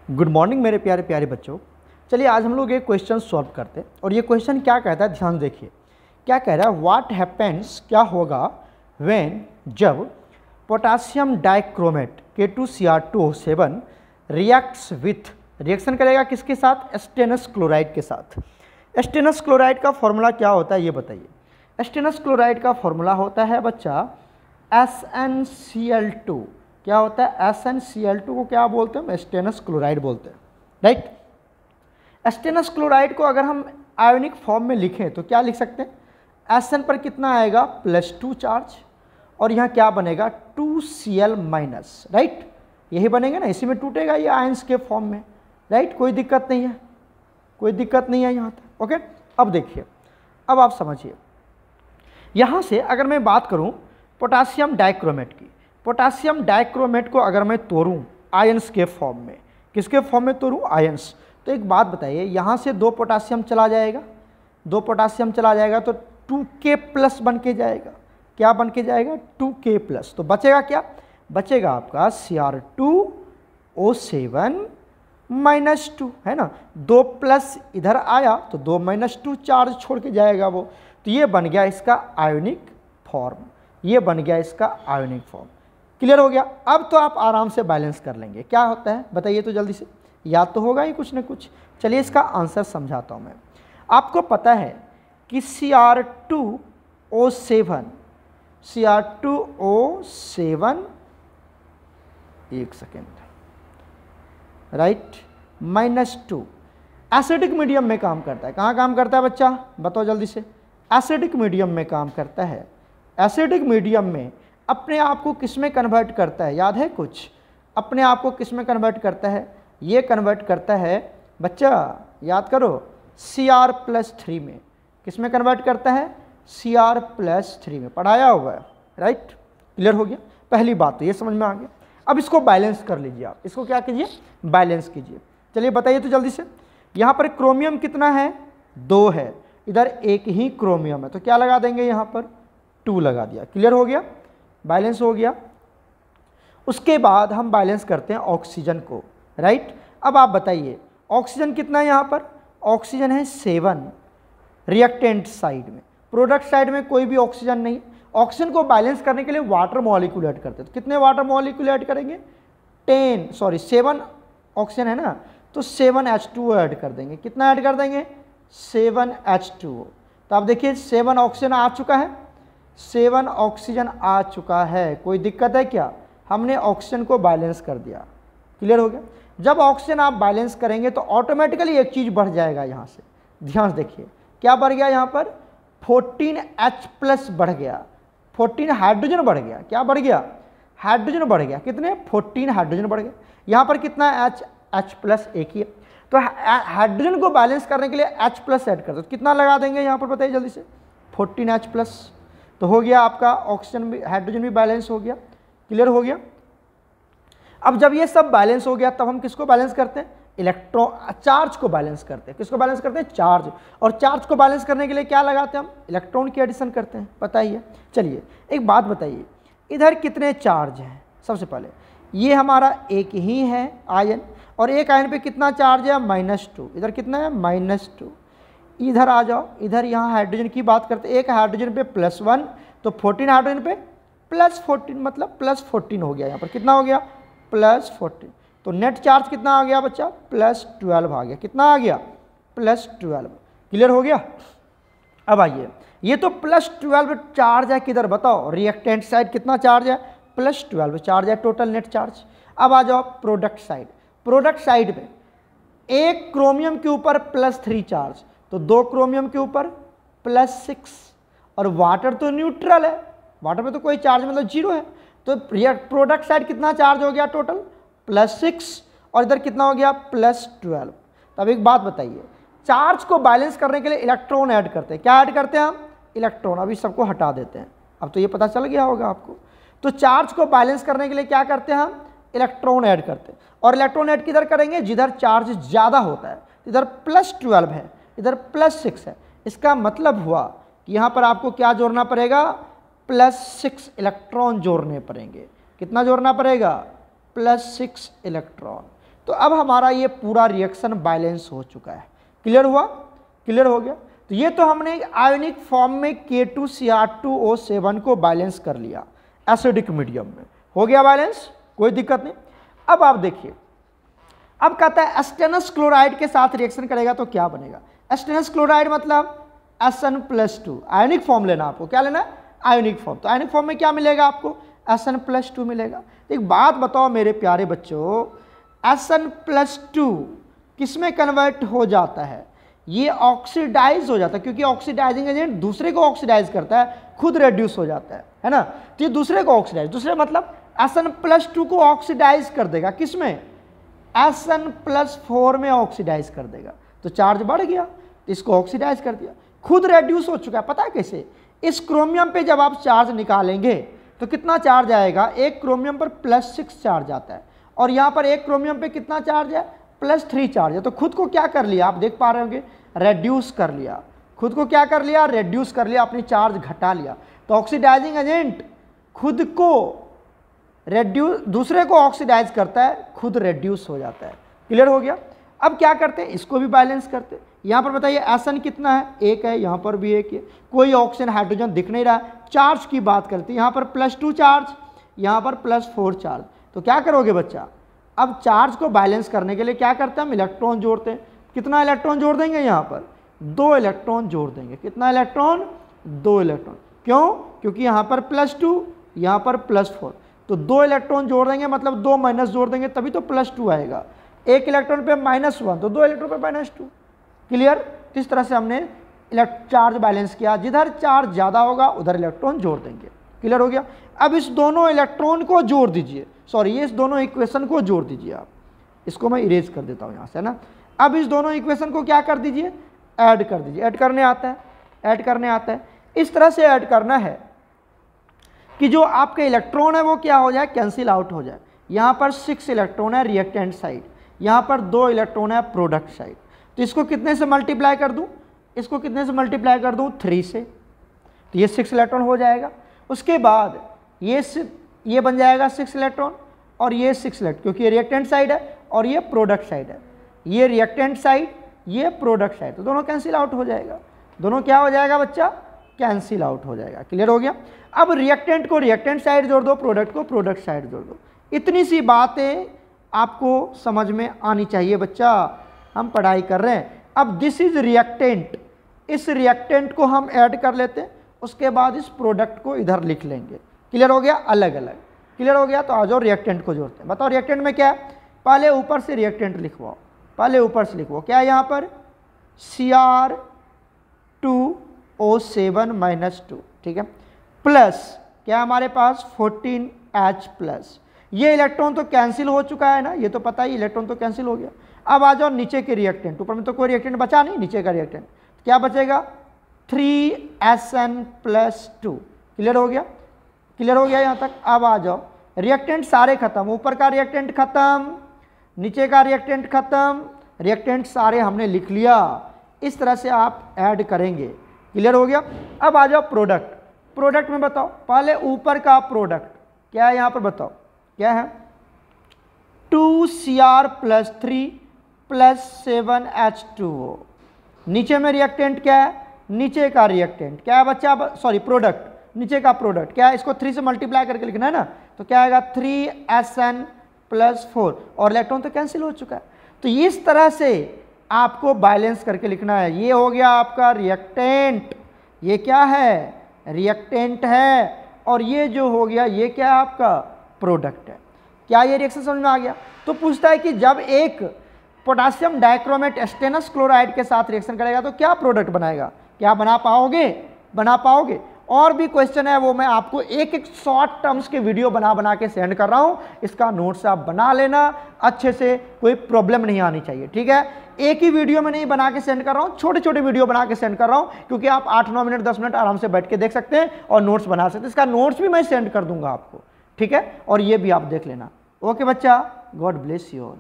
Good morning मेरे प्यारे प्यारे बच्चों। चलिए आज हम लोग एक क्वेश्चन सॉल्व करते हैं और ये क्वेश्चन क्या कहता है, ध्यान देखिए क्या कह रहा है। व्हाट हैपेंस, क्या होगा व्हेन, जब potassium dichromate K2Cr2O7 reacts with, reaction करेगा किसके साथ, स्टेनस क्लोराइड के साथ। स्टेनस क्लोराइड का फॉर्मूला क्या होता है ये बताइए। स्टेनस क्लोराइड का फॉर्मूला होता है बच्चा SnCl2। क्या होता है, SnCl2 को क्या बोलते हैं, स्टेनस क्लोराइड बोलते हैं, राइट। स्टेनस क्लोराइड को अगर हम आयोनिक फॉर्म में लिखें तो क्या लिख सकते हैं, Sn पर कितना आएगा +2 चार्ज और यहाँ क्या बनेगा 2Cl माइनस, राइट। यही बनेगा ना, इसी में टूटेगा ये आयंस के फॉर्म में, राइट। कोई दिक्कत नहीं है, कोई दिक्कत नहीं है यहाँ तक, ओके। अब देखिए, अब आप समझिए, यहाँ से अगर मैं बात करूँ पोटासियम डाइक्रोमेट की, पोटासियम डाइक्रोमेट को अगर मैं तोड़ूँ आयंस के फॉर्म में, किसके फॉर्म में तोड़ूँ, आयंस, तो एक बात बताइए, यहाँ से 2 पोटासियम चला जाएगा, 2 पोटासियम चला जाएगा तो 2K+ बन के जाएगा। क्या बन के जाएगा, 2K+। तो बचेगा क्या, बचेगा आपका Cr2O7 -2, है ना। 2+ इधर आया तो 2 -2 चार्ज छोड़ के जाएगा वो, तो ये बन गया इसका आयोनिक फॉर्म, ये बन गया इसका आयोनिक फॉर्म। क्लियर हो गया। अब तो आप आराम से बैलेंस कर लेंगे। क्या होता है बताइए तो जल्दी से, याद तो होगा ही कुछ ना कुछ। चलिए इसका आंसर समझाता हूँ मैं। आपको पता है कि Cr2O7 एक सेकेंड, राइट, -2 एसिडिक मीडियम में काम करता है। कहाँ काम करता है बच्चा, बताओ जल्दी से। एसिडिक मीडियम में काम करता है। एसिडिक मीडियम में अपने आप को किस में कन्वर्ट करता है, याद है कुछ, अपने आप को किस में कन्वर्ट करता है, ये कन्वर्ट करता है बच्चा, याद करो, Cr+3 में। किस में कन्वर्ट करता है, Cr+3 में, पढ़ाया हुआ है, राइट। क्लियर हो गया, पहली बात तो ये समझ में आ गया। अब इसको बैलेंस कर लीजिए आप, इसको क्या कीजिए, बैलेंस कीजिए। चलिए बताइए तो जल्दी से। यहाँ पर क्रोमियम कितना है, 2 है, इधर 1 ही क्रोमियम है, तो क्या लगा देंगे यहाँ पर 2 लगा दिया। क्लियर हो गया, बैलेंस हो गया। उसके बाद हम बैलेंस करते हैं ऑक्सीजन को, राइट। अब आप बताइए ऑक्सीजन कितना है यहाँ पर, ऑक्सीजन है 7 रिएक्टेंट साइड में, प्रोडक्ट साइड में कोई भी ऑक्सीजन नहीं। ऑक्सीजन को बैलेंस करने के लिए वाटर मॉलिक्यूल ऐड करते हैं, तो कितने वाटर मॉलिक्यूल ऐड करेंगे, 7 ऑक्सीजन है ना, तो 7H2O ऐड कर देंगे। कितना ऐड कर देंगे, 7H2O। तो आप देखिए 7 ऑक्सीजन आ चुका है, 7 ऑक्सीजन आ चुका है। कोई दिक्कत है क्या, हमने ऑक्सीजन को बैलेंस कर दिया। क्लियर हो गया। जब ऑक्सीजन आप बैलेंस करेंगे तो ऑटोमेटिकली एक चीज़ बढ़ जाएगा यहाँ से, ध्यान से देखिए क्या बढ़ गया, यहाँ पर 14H+ बढ़ गया, 14 हाइड्रोजन बढ़ गया। क्या बढ़ गया, हाइड्रोजन बढ़ गया। कितने, 14 हाइड्रोजन बढ़ गया। यहाँ पर कितना H+ एक ही है, तो हाइड्रोजन को बैलेंस करने के लिए H+ ऐड कर दो। कितना लगा देंगे यहाँ पर बताइए जल्दी से, 14H+, तो हो गया आपका ऑक्सीजन भी, हाइड्रोजन भी बैलेंस हो गया। क्लियर हो गया। अब जब ये सब बैलेंस हो गया तब हम किसको बैलेंस करते हैं, इलेक्ट्रॉन, चार्ज को बैलेंस करते हैं। किसको बैलेंस करते हैं, चार्ज। और चार्ज को बैलेंस करने के लिए क्या लगाते हैं हम, इलेक्ट्रॉन की एडिशन करते हैं, पता ही है। चलिए एक बात बताइए, इधर कितने चार्ज हैं। सबसे पहले ये हमारा एक ही है आयन, और एक आयन पे कितना चार्ज है, -2। इधर कितना है, -2। इधर आ जाओ, इधर यहाँ हाइड्रोजन की बात करते हैं, एक हाइड्रोजन पे +1, तो 14 हाइड्रोजन पे +14, मतलब +14 हो गया। यहाँ पर कितना हो गया, +14। तो नेट चार्ज कितना आ गया बच्चा, +12 आ गया। कितना आ गया, +12। क्लियर हो गया। अब आइए, ये तो +12 चार्ज है, किधर बताओ, रिएक्टेंट साइड कितना चार्ज है, +12 चार्ज है टोटल नेट चार्ज। अब आ जाओ प्रोडक्ट साइड, प्रोडक्ट साइड में एक क्रोमियम के ऊपर +3 चार्ज, तो 2 क्रोमियम के ऊपर +6, और वाटर तो न्यूट्रल है, वाटर पे तो कोई चार्ज मतलब 0 है, तो प्रोडक्ट साइड कितना चार्ज हो गया टोटल, +6, और इधर कितना हो गया, +12। तब एक बात बताइए, चार्ज को बैलेंस करने के लिए इलेक्ट्रॉन ऐड करते हैं। क्या ऐड करते हैं हम, इलेक्ट्रॉन। अभी सबको हटा देते हैं, अब तो ये पता चल गया होगा आपको। तो चार्ज को बैलेंस करने के लिए क्या करते हैं हम, इलेक्ट्रॉन ऐड करते हैं। और इलेक्ट्रॉन ऐड किधर करेंगे, जिधर चार्ज ज़्यादा होता है। इधर +12 है, इधर +6 है। इसका मतलब हुआ कि यहाँ पर आपको क्या जोड़ना पड़ेगा, +6 इलेक्ट्रॉन जोड़ने पड़ेंगे। कितना जोड़ना पड़ेगा, +6 इलेक्ट्रॉन। तो अब हमारा ये पूरा रिएक्शन बैलेंस हो चुका है। क्लियर हुआ? क्लियर हो गया? तो ये तो हमने आयोनिक फॉर्म में K2Cr2O7 को बैलेंस कर लिया एसिडिक मीडियम में। हो गया बैलेंस, कोई दिक्कत नहीं। अब आप देखिए, अब कहता है एस्टेनस क्लोराइड के साथ रिएक्शन करेगा तो क्या बनेगा। एस्टेनस क्लोराइड मतलब Sn+2, आयोनिक फॉर्म लेना आपको। क्या लेना? Ionic form. तो आयोनिक फॉर्म में क्या मिलेगा आपको? Sn+2 मिलेगा। एक बात बताओ मेरे प्यारे बच्चों, Sn+2 किस में कन्वर्ट हो जाता है? ये ऑक्सीडाइज हो जाता है, क्योंकि ऑक्सीडाइजिंग एजेंट दूसरे को ऑक्सीडाइज करता है, खुद रेड्यूस हो जाता है ना। तो ये दूसरे को ऑक्सीडाइज, दूसरे मतलब Sn+2 को ऑक्सीडाइज कर देगा। किस में? Sn+4 में ऑक्सीडाइज कर देगा। तो चार्ज बढ़ गया, तो इसको ऑक्सीडाइज कर दिया, खुद रेड्यूस हो चुका है। पता है कैसे? इस क्रोमियम पे जब आप चार्ज निकालेंगे तो कितना चार्ज आएगा? एक क्रोमियम पर +6 चार्ज आता है, और यहाँ पर एक क्रोमियम पे कितना चार्ज है? +3 चार्ज है। तो खुद को क्या कर लिया, आप देख पा रहे होंगे, रेड्यूस कर लिया। खुद को क्या कर लिया? रेड्यूस कर लिया, अपनी चार्ज घटा लिया। तो ऑक्सीडाइजिंग एजेंट खुद को रेड्यूस, दूसरे को ऑक्सीडाइज करता है, खुद रेड्यूस हो जाता है। क्लियर हो गया? अब क्या करते हैं, इसको भी बैलेंस करते हैं। यहाँ पर बताइए Sn कितना है? 1 है, यहाँ पर भी 1 है, कोई ऑक्सीजन हाइड्रोजन दिख नहीं रहा है। चार्ज की बात करते हैं, यहाँ पर +2 चार्ज, यहाँ पर +4 चार्ज। तो क्या करोगे बच्चा? अब चार्ज को बैलेंस करने के लिए क्या करते हैं हम? इलेक्ट्रॉन जोड़ते हैं। कितना इलेक्ट्रॉन जोड़ देंगे? यहाँ पर 2 इलेक्ट्रॉन जोड़ देंगे। कितना इलेक्ट्रॉन? 2 इलेक्ट्रॉन। क्यों? क्योंकि यहाँ पर +2, यहाँ पर +4, तो 2 इलेक्ट्रॉन जोड़ देंगे, मतलब 2 माइनस जोड़ देंगे, तभी तो +2 आएगा। एक इलेक्ट्रॉन पे -1, तो 2 इलेक्ट्रॉन पे -2। क्लियर? तो इस तरह से हमने चार्ज बैलेंस किया। जिधर चार्ज ज़्यादा होगा उधर इलेक्ट्रॉन जोड़ देंगे। क्लियर हो गया? अब इस दोनों इलेक्ट्रॉन को जोड़ दीजिए, सॉरी ये इस दोनों इक्वेशन को जोड़ दीजिए आप। इसको मैं इरेज कर देता हूँ यहाँ से, है ना। अब इस दोनों इक्वेशन को क्या कर दीजिए? ऐड कर दीजिए। ऐड करने आता है, ऐड करने आता है। इस तरह से ऐड करना है कि जो आपके इलेक्ट्रॉन है वो क्या हो जाए? कैंसिल आउट हो जाए। यहाँ पर 6 इलेक्ट्रॉन है रिएक्टेंट साइड, यहाँ पर 2 इलेक्ट्रॉन है प्रोडक्ट साइड। तो इसको कितने से मल्टीप्लाई कर दूँ? इसको कितने से मल्टीप्लाई कर दूँ? 3 से। तो ये 6 इलेक्ट्रॉन हो जाएगा। उसके बाद ये बन जाएगा 6 इलेक्ट्रॉन और ये 6 इलेक्ट्रॉन, क्योंकि ये रिएक्टेंट साइड है और ये प्रोडक्ट साइड है। ये रिएक्टेंट साइड, ये प्रोडक्ट साइड, तो दोनों कैंसिल आउट हो जाएगा। दोनों क्या हो जाएगा बच्चा? कैंसिल आउट हो जाएगा। क्लियर हो गया? अब रिएक्टेंट को रिएक्टेंट साइड जोड़ दो, प्रोडक्ट को प्रोडक्ट साइड जोड़ दो। इतनी सी बातें आपको समझ में आनी चाहिए बच्चा, हम पढ़ाई कर रहे हैं। अब दिस इज रिएक्टेंट, इस रिएक्टेंट को हम ऐड कर लेते हैं, उसके बाद इस प्रोडक्ट को इधर लिख लेंगे। क्लियर हो गया? अलग अलग। क्लियर हो गया? तो आ जाओ रिएक्टेंट को जोड़ते हैं। बताओ रिएक्टेंट में क्या है? पहले ऊपर से रिएक्टेंट लिखवाओ, पहले ऊपर से लिखवाओ। क्या है यहाँ पर? Cr2O7-2, ठीक है, प्लस क्या हमारे पास? 14H+। ये इलेक्ट्रॉन तो कैंसिल हो चुका है ना, ये तो पता ही, इलेक्ट्रॉन तो कैंसिल हो गया। अब आ जाओ नीचे के रिएक्टेंट। ऊपर में तो कोई रिएक्टेंट बचा नहीं, नीचे का रिएक्टेंट क्या बचेगा? 3Sn+2। क्लियर हो गया? क्लियर हो गया यहाँ तक? अब आ जाओ, रिएक्टेंट सारे खत्म, ऊपर का रिएक्टेंट खत्म, नीचे का रिएक्टेंट खत्म, रिएक्टेंट सारे हमने लिख लिया। इस तरह से आप ऐड करेंगे। क्लियर हो गया? अब आ जाओ प्रोडक्ट। प्रोडक्ट में बताओ, पहले ऊपर का प्रोडक्ट क्या है यहाँ पर बताओ? क्या है? 2Cr+3 + 7H2O। नीचे में रिएक्टेंट क्या है? नीचे का रिएक्टेंट क्या है बच्चा? सॉरी प्रोडक्ट, नीचे का प्रोडक्ट क्या है? इसको 3 से मल्टीप्लाई करके लिखना है ना, तो क्या आएगा? 3Sn+4, और इलेक्ट्रॉन तो कैंसिल हो चुका है। तो इस तरह से आपको बैलेंस करके लिखना है। ये हो गया आपका रिएक्टेंट, ये क्या है? रिएक्टेंट है, और ये जो हो गया ये क्या है? आपका प्रोडक्ट है। क्या ये रिएक्शन समझ में आ गया? तो पूछता है कि जब एक पोटेशियम डाइक्रोमेट स्टेनस क्लोराइड के साथ रिएक्शन करेगा तो क्या प्रोडक्ट बनाएगा? क्या बना पाओगे? बना पाओगे? और भी क्वेश्चन है, वो मैं आपको एक एक शॉर्ट टर्म्स के वीडियो बना के सेंड कर रहा हूँ। इसका नोट्स आप बना लेना अच्छे से, कोई प्रॉब्लम नहीं आनी चाहिए, ठीक है। एक ही वीडियो में नहीं बना के सेंड कर रहा हूँ, छोटे छोटे वीडियो बना के सेंड कर रहा हूँ, क्योंकि आप 8-9 मिनट 10 मिनट आराम से बैठ के देख सकते हैं और नोट्स बना सकते हैं। इसका नोट्स भी मैं सेंड कर दूंगा आपको, ठीक है, और ये भी आप देख लेना। ओके बच्चा, गॉड ब्लेस यू ऑल।